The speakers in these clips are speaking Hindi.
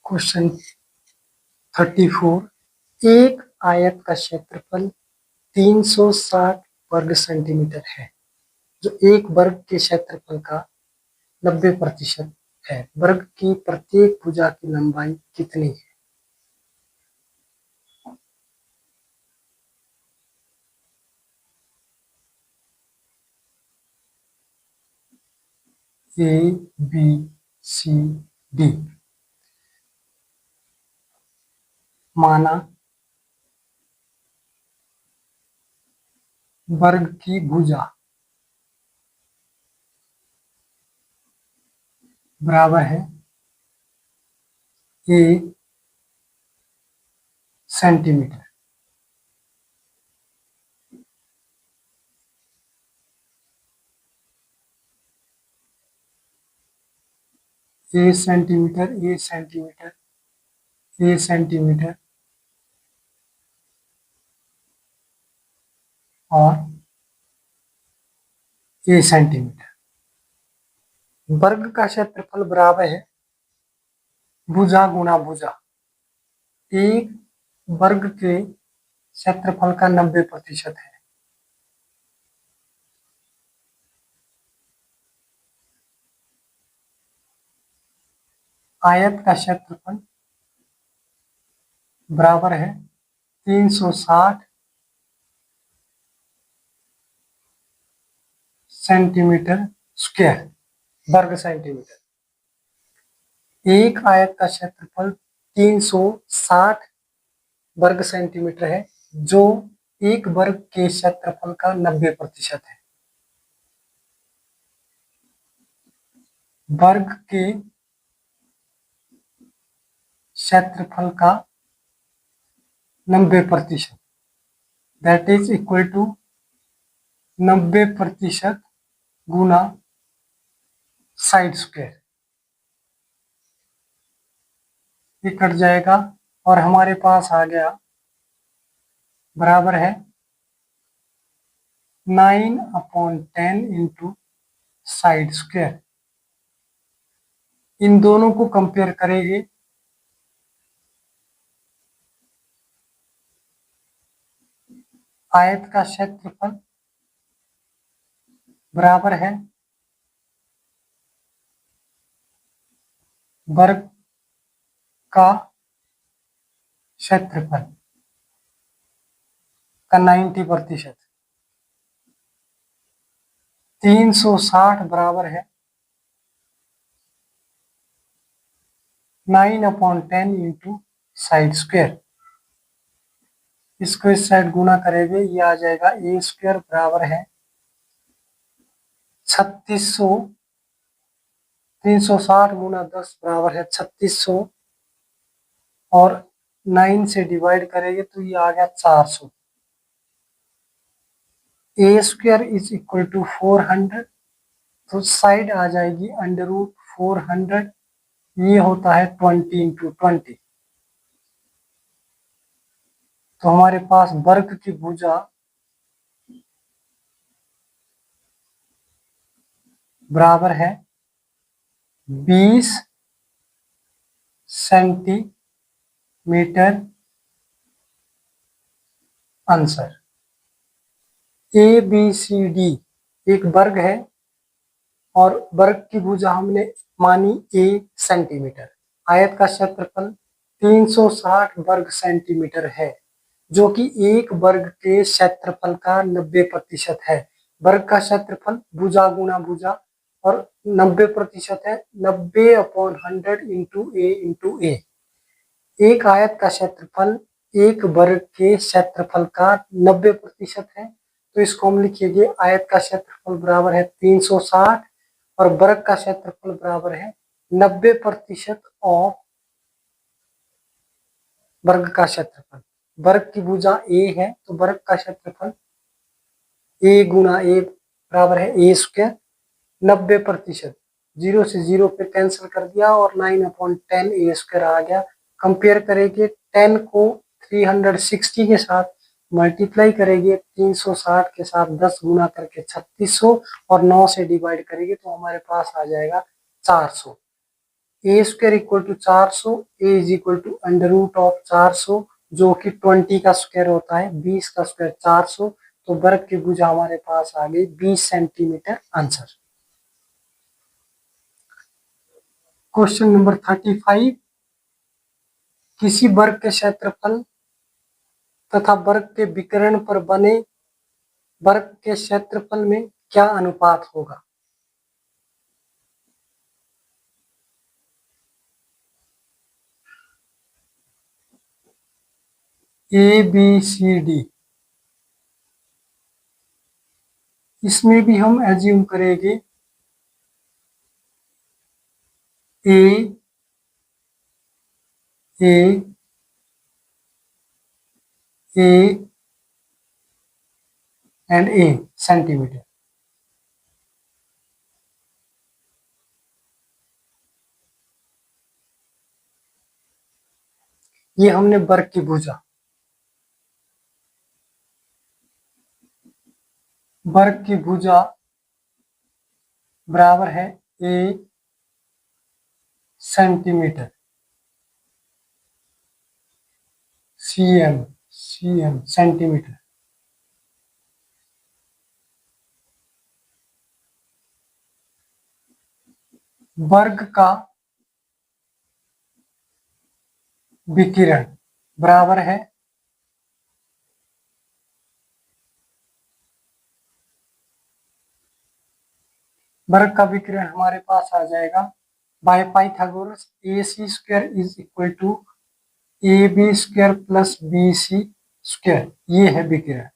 क्वेश्चन 34। एक आयत का क्षेत्रफल 360 वर्ग सेंटीमीटर है, जो एक वर्ग के क्षेत्रफल का 90% है। वर्ग की प्रत्येक भुजा की लंबाई कितनी है? A B C D. माना वर्ग की भुजा बराबर है a centimetre. A centimetre, a centimetre, a centimetre और ए सेंटीमीटर। वर्ग का क्षेत्रफल बराबर है भुजा गुना भुजा। एक वर्ग के क्षेत्रफल का 90% है। आयत का क्षेत्रफल बराबर है 360 सेंटीमीटर स्क्वायर, वर्ग सेंटीमीटर। एक आयत का क्षेत्रफल 360 वर्ग सेंटीमीटर है, जो एक वर्ग के क्षेत्रफल का 90% है। वर्ग के क्षेत्रफल का 90%, दैट इज इक्वल टू 90% गुना साइड स्क्वायर। ये कट जाएगा और हमारे पास आ गया बराबर है 9/10 इंटू साइड स्क्वायर। इन दोनों को कंपेयर करेंगे। आयत का क्षेत्रफल बराबर है वर्ग का क्षेत्रफल का 90%। 360 बराबर है 9/10 इंटू साइड स्क्वायर। इसको इस साइड गुना करेंगे, ये आ जाएगा ए स्क्वायर बराबर है 3600। 360 गुना 10 बराबर है 3600 और 9 से डिवाइड करेंगे तो ये आ गया 400। A square is equal to 400, तो साइड आ जाएगी √400। ये होता है 20 इंटू 20। तो हमारे पास वर्ग की भुजा बराबर है 20 centimetre answer. A B C D एक वर्ग है और वर्ग की भुजा हमने मानी ए सेंटीमीटर। आयत का क्षेत्रफल 360 वर्ग सेंटीमीटर है, जो कि एक वर्ग के क्षेत्रफल का 90% है। वर्ग का क्षेत्रफल भुजा गुना भुजा और 90% है 90/100 इंटू ए। एक आयत का क्षेत्रफल एक वर्ग के क्षेत्रफल का 90% है, तो इसको हम लिखेंगे आयत का क्षेत्रफल बराबर है 360 और वर्ग का क्षेत्रफल बराबर है 90% ऑफ वर्ग का क्षेत्रफल। वर्ग की भुजा ए है, तो वर्ग का क्षेत्रफल ए गुना ए बराबर है ए स्क्वायर। 90%, 0 से 0 पे कैंसिल कर दिया और 9/10 ए स्क्वायर आ गया। कंपेयर करेंगे 10 को 360 के साथ मल्टीप्लाई करेंगे 360 के साथ 10 गुना करके 3600 और 9 से डिवाइड करेंगे तो हमारे पास आ जाएगा 400। A square equal to 400, a is equal to under root of 400 जो कि 20 का स्क्वायर होता है, 20 का स्क्वायर 400, तो वर्ग की भुजा हमारे पास आ गई 20 सेंटीमीटर आंसर। क्वेश्चन नंबर 35, किसी वर्ग के क्षेत्रफल तथा वर्ग के विकर्ण पर बने वर्ग के क्षेत्रफल में क्या अनुपात होगा? ए बी सी डी, इसमें भी हम एज्यूम करेंगे ए ए ए एंड ए सेंटीमीटर। ये हमने वर्ग की भुजा, वर्ग की भुजा बराबर है ए सेंटीमीटर, सीएम सेंटीमीटर। वर्ग का विकिरण बराबर है वर्ग का विकिरण हमारे पास आ जाएगा by Pythagoras A C square is equal to A B square plus B C square. ये है विकिरण।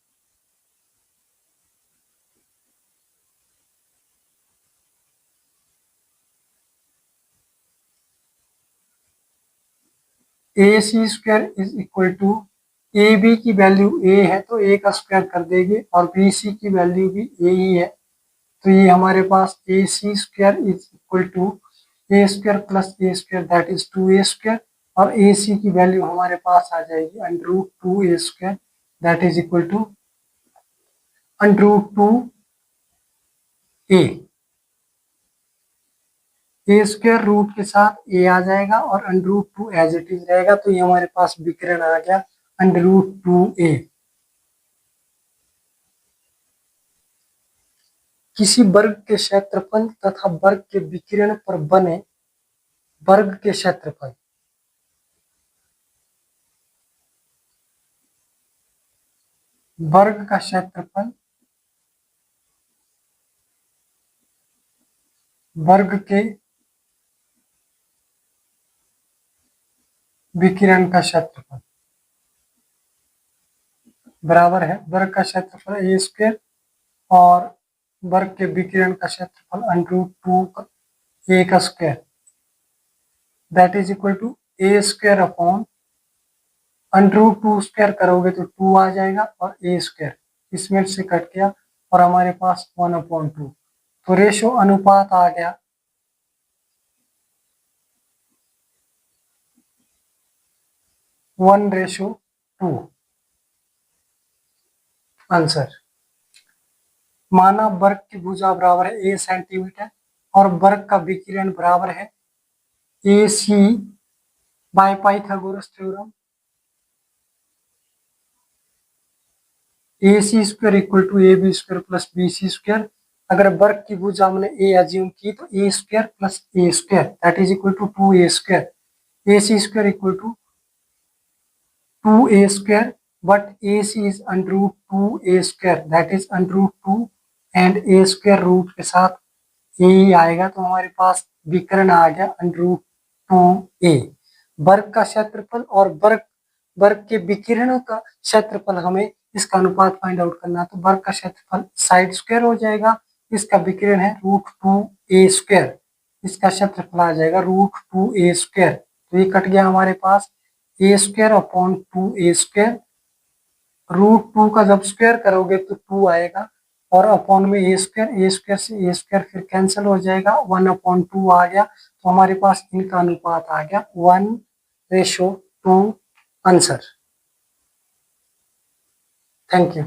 A C square is equal to A B की वैल्यू ए है तो ए का स्क्वायर कर देंगे और बी सी की वैल्यू भी ए ही है, तो ये हमारे पास A C square is equal to a square plus a square that is 2a square, और ए सी की वैल्यू हमारे पास आ जाएगी under root 2a square that is equal to under root 2a। A square root के साथ ए आ जाएगा और under root 2 as it is रहेगा, तो ये हमारे पास विकिरण आ गया अंडर रूट 2a। किसी वर्ग के क्षेत्रफल तथा वर्ग के विकिरण पर बने वर्ग के क्षेत्रफल, वर्ग का क्षेत्रफल वर्ग के विकिरण का क्षेत्रफल बराबर है वर्ग का क्षेत्रफल ए स्क्वायर और वर्ग के विकिरण का क्षेत्रफल अंडर रूट 2 ए का square that is equal to a square upon under root 2 square करोगे तो 2 आ जाएगा और ए स्क्वायर इसमें से कट गया और हमारे पास 1/2, तो रेशो अनुपात आ गया 1:2। आंसर, माना वर्ग की भुजा बराबर है ए सेंटीमीटर और वर्ग का विकिरण बराबर है A C by Pythagoras theorem A C square equal to A B square plus B C square. अगर वर्ग की भुजा हमने ए एज्यूम की तो a square plus a square that is equal to 2a square, A C square equal to 2a square but A C is under root 2a square that is under root 2 and a square root के साथ ए ही आएगा, तो हमारे पास विकर्ण आ गया अंडर रूट 2a। वर्ग का क्षेत्रफल और वर्ग के विकिरणों का क्षेत्रफल हमें इसका अनुपात फाइंड आउट करना, तो वर्ग का क्षेत्रफल साइड स्क्वायर हो जाएगा, इसका विकिरण है रूट 2a स्क्वायर, इसका क्षेत्रफल आ जाएगा रूट 2a स्क्वायर, तो ये कट गया हमारे पास a square upon 2a square, root 2 का जब स्क्वायर करोगे तो 2 आएगा और अपॉन में ए स्क्वायर से ए स्क्वायर फिर कैंसिल हो जाएगा, 1/2 आ गया, तो हमारे पास इनका अनुपात आ गया 1:2। आंसर। Thank you.